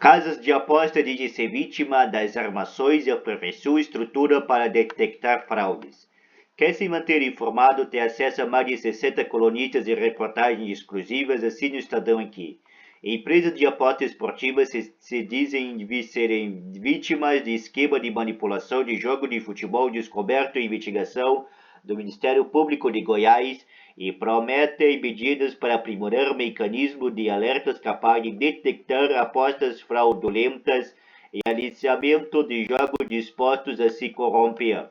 Casas de aposta dizem ser vítima das armações e aperfeiçoam estrutura para detectar fraudes. Quer se manter informado, ter acesso a mais de 60 colunistas e reportagens exclusivas, assine o Estadão aqui. Empresas de apostas esportivas se dizem serem vítimas de esquema de manipulação de jogo de futebol descoberto em investigação do Ministério Público de Goiás e prometem medidas para aprimorar mecanismo de alertas capaz de detectar apostas fraudulentas e aliciamento de jogos dispostos a se corromper.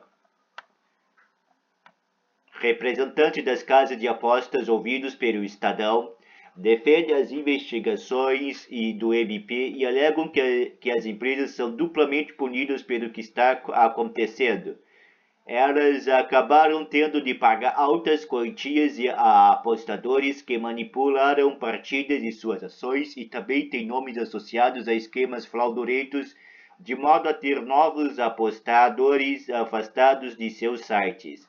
Representantes das casas de apostas ouvidos pelo Estadão defendem as investigações do MP e alegam que as empresas são duplamente punidas pelo que está acontecendo. Elas acabaram tendo de pagar altas quantias a apostadores que manipularam partidas de suas ações e também têm nomes associados a esquemas fraudulentos, de modo a ter novos apostadores afastados de seus sites.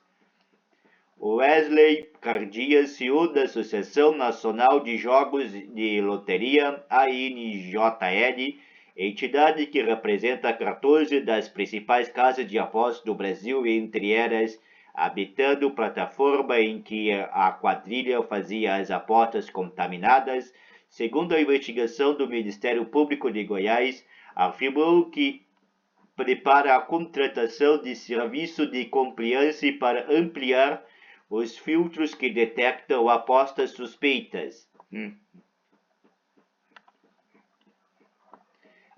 Wesley Cardias, CEO da Associação Nacional de Jogos de Loteria, ANJL, entidade que representa 14 das principais casas de apostas do Brasil, entre elas habitando plataforma em que a quadrilha fazia as apostas contaminadas, segundo a investigação do Ministério Público de Goiás, afirmou que prepara a contratação de serviço de compliance para ampliar os filtros que detectam apostas suspeitas.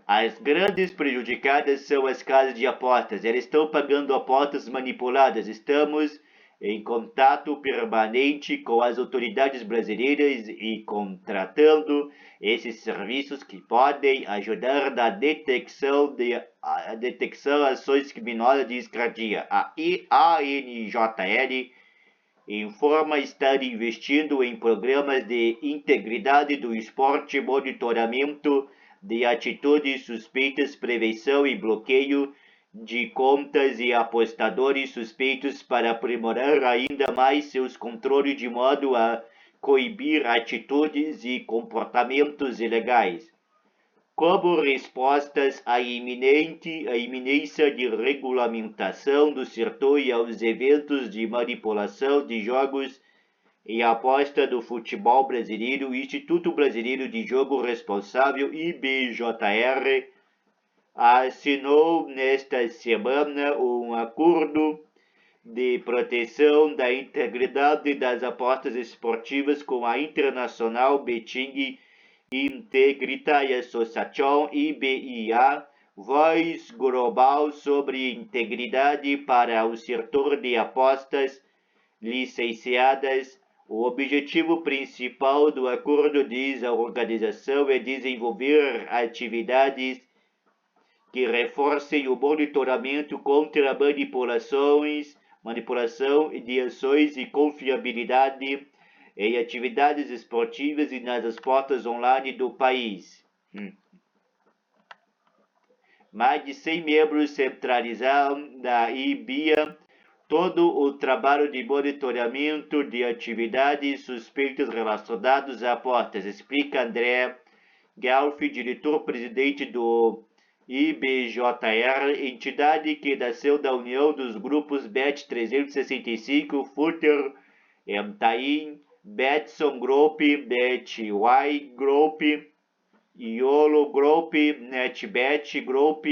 As grandes prejudicadas são as casas de apostas. Elas estão pagando apostas manipuladas. Estamos em contato permanente com as autoridades brasileiras e contratando esses serviços que podem ajudar na detecção de ações criminosas, diz Cardia. A ANJL informa estar investindo em programas de integridade do esporte, monitoramento de atitudes suspeitas, prevenção e bloqueio de contas e apostadores suspeitos para aprimorar ainda mais seus controles de modo a coibir atitudes e comportamentos ilegais. Como respostas à iminência de regulamentação do setor e aos eventos de manipulação de jogos e aposta do futebol brasileiro, o Instituto Brasileiro de Jogo Responsável, IBJR, assinou nesta semana um acordo de proteção da integridade das apostas esportivas com a International Betting Integrity Association, IBIA, voz global sobre integridade para o setor de apostas licenciadas. O objetivo principal do acordo, diz a organização, é desenvolver atividades que reforcem o monitoramento contra manipulação de ações e confiabilidade em atividades esportivas e nas apostas online do país. Mais de 100 membros centralizaram da IBIA todo o trabalho de monitoramento de atividades suspeitas relacionadas a apostas, explica André Gelfi, diretor-presidente do IBJR, entidade que nasceu da união dos grupos Bet365, Footer, Tain, Betson Group, BetY Group, Iolo Group, NetBet Group,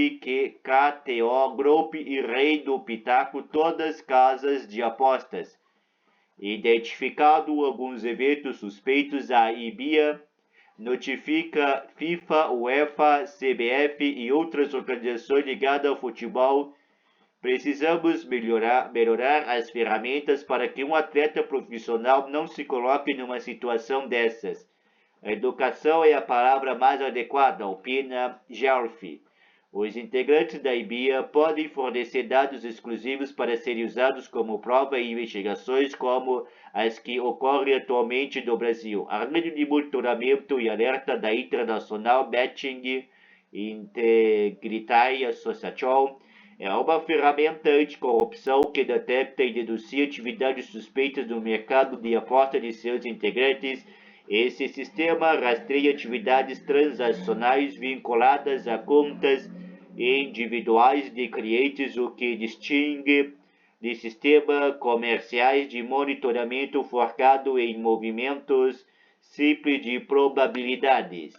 KTO Group e Rei do Pitaco, todas casas de apostas. Identificado alguns eventos suspeitos, a IBIA notifica FIFA, UEFA, CBF e outras organizações ligadas ao futebol. Precisamos melhorar as ferramentas para que um atleta profissional não se coloque numa situação dessas. A educação é a palavra mais adequada, opina Gelfi. Os integrantes da IBIA podem fornecer dados exclusivos para serem usados como prova em investigações como as que ocorrem atualmente no Brasil. A rede de monitoramento e alerta da International Betting Integrity Association é uma ferramenta anticorrupção que detecta e denuncia atividades suspeitas no mercado de aposta de seus integrantes Esse sistema rastreia atividades transacionais vinculadas a contas individuais de clientes, o que distingue de sistemas comerciais de monitoramento focado em movimentos simples de probabilidades.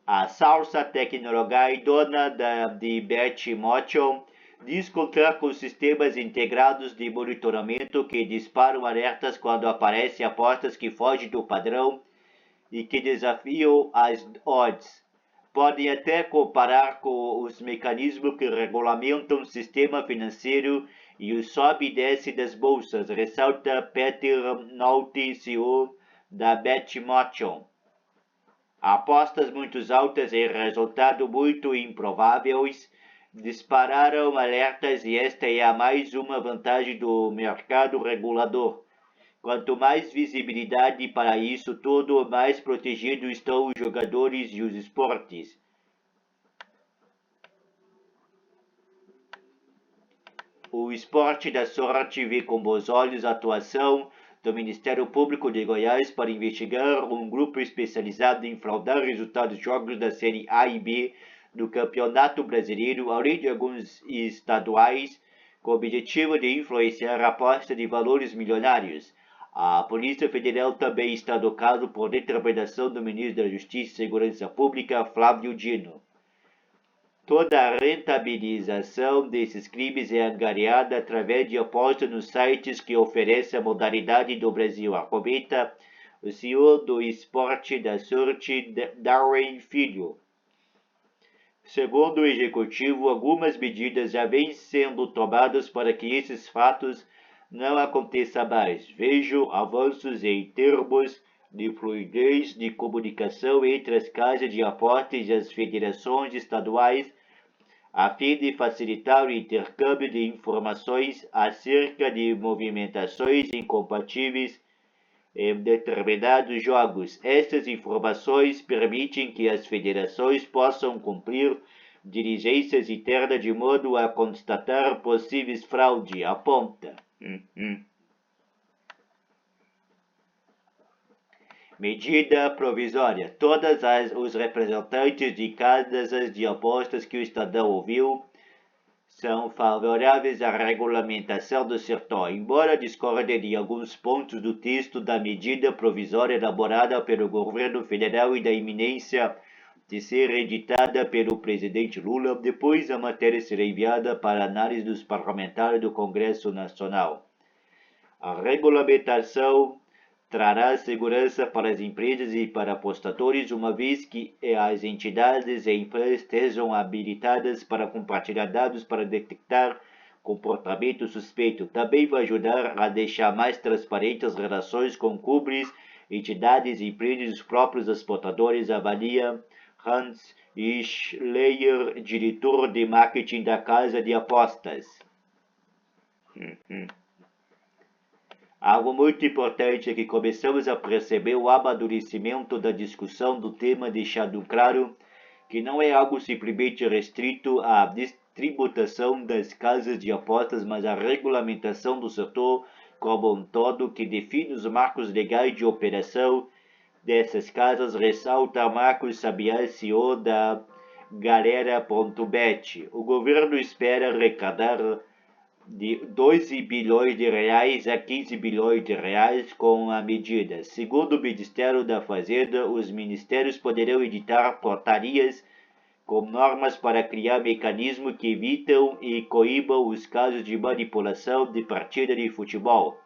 A Salsa Tecnologia, dona de Betmotion, diz contar com sistemas integrados de monitoramento que disparam alertas quando aparecem apostas que fogem do padrão e que desafiam as odds. Podem até comparar com os mecanismos que regulamentam o sistema financeiro e o sobe e desce das bolsas, ressalta Peter Nolte, CEO da Betmotion. Apostas muito altas e resultados muito improváveis dispararam alertas e esta é a mais uma vantagem do mercado regulador. Quanto mais visibilidade para isso tudo, mais protegidos estão os jogadores e os esportes. O esporte da sorte vê com bons olhos a atuação do Ministério Público de Goiás para investigar um grupo especializado em fraudar resultados de jogos da Série A e B do Campeonato Brasileiro, além de alguns estaduais, com o objetivo de influenciar a aposta de valores milionários. A Polícia Federal também está no caso por determinação do ministro da Justiça e Segurança Pública, Flávio Dino. Toda a rentabilização desses crimes é angariada através de apostas nos sites que oferecem a modalidade do Brasil. Comenta o CEO do esporte da sorte, Darren Filho. Segundo o executivo, algumas medidas já vêm sendo tomadas para que esses fatos não aconteçam mais. Vejo avanços em termos de fluidez de comunicação entre as casas de apostas e as federações estaduais, a fim de facilitar o intercâmbio de informações acerca de movimentações incompatíveis em determinados jogos. Estas informações permitem que as federações possam cumprir diligências internas de modo a constatar possíveis fraudes, aponta. Medida provisória. Todos os representantes de casas de apostas que o Estadão ouviu são favoráveis à regulamentação do setor, embora discordem de alguns pontos do texto da medida provisória elaborada pelo governo federal e da iminência de ser editada pelo presidente Lula. Depois a matéria será enviada para análise dos parlamentares do Congresso Nacional. A regulamentação trará segurança para as empresas e para apostadores, uma vez que as entidades e empresas estejam habilitadas para compartilhar dados para detectar comportamento suspeito. Também vai ajudar a deixar mais transparentes as relações com clubes, entidades e empresas e os próprios apostadores, avalia Hans Schleyer, diretor de marketing da casa de apostas. Algo muito importante é que começamos a perceber o amadurecimento da discussão do tema, deixando claro que não é algo simplesmente restrito à distributação das casas de apostas, mas à regulamentação do setor como um todo que define os marcos legais de operação dessas casas, ressalta Marcos Sabiá, CEO da Galera.bet. O governo espera arrecadar de 12 bilhões de reais a 15 bilhões de reais com a medida. Segundo o Ministério da Fazenda, os ministérios poderão editar portarias com normas para criar mecanismos que evitam e coíbam os casos de manipulação de partida de futebol.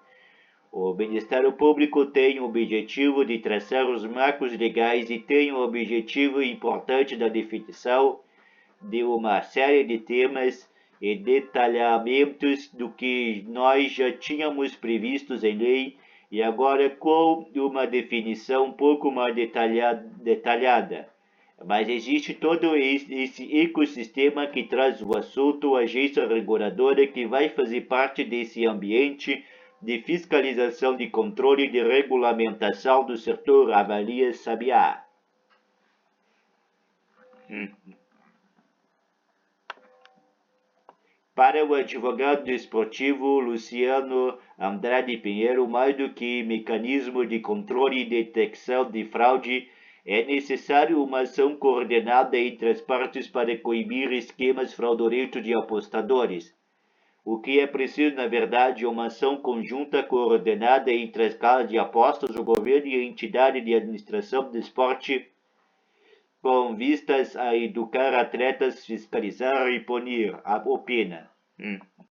O Ministério Público tem o objetivo de traçar os marcos legais e tem o objetivo importante da definição de uma série de temas e detalhamentos do que nós já tínhamos previstos em lei e agora com uma definição um pouco mais detalhada. Mas existe todo esse ecossistema que traz o assunto, a agência reguladora que vai fazer parte desse ambiente de fiscalização, de controle e de regulamentação do setor, avalia Sabiá. Para o advogado desportivo Luciano Andrade Pinheiro, mais do que mecanismo de controle e detecção de fraude, é necessário uma ação coordenada entre as partes para coibir esquemas fraudulentos de apostadores. O que é preciso, na verdade, é uma ação conjunta coordenada entre as casas de apostas, o governo e a entidade de administração do esporte, com vistas a educar atletas, fiscalizar e punir, opina.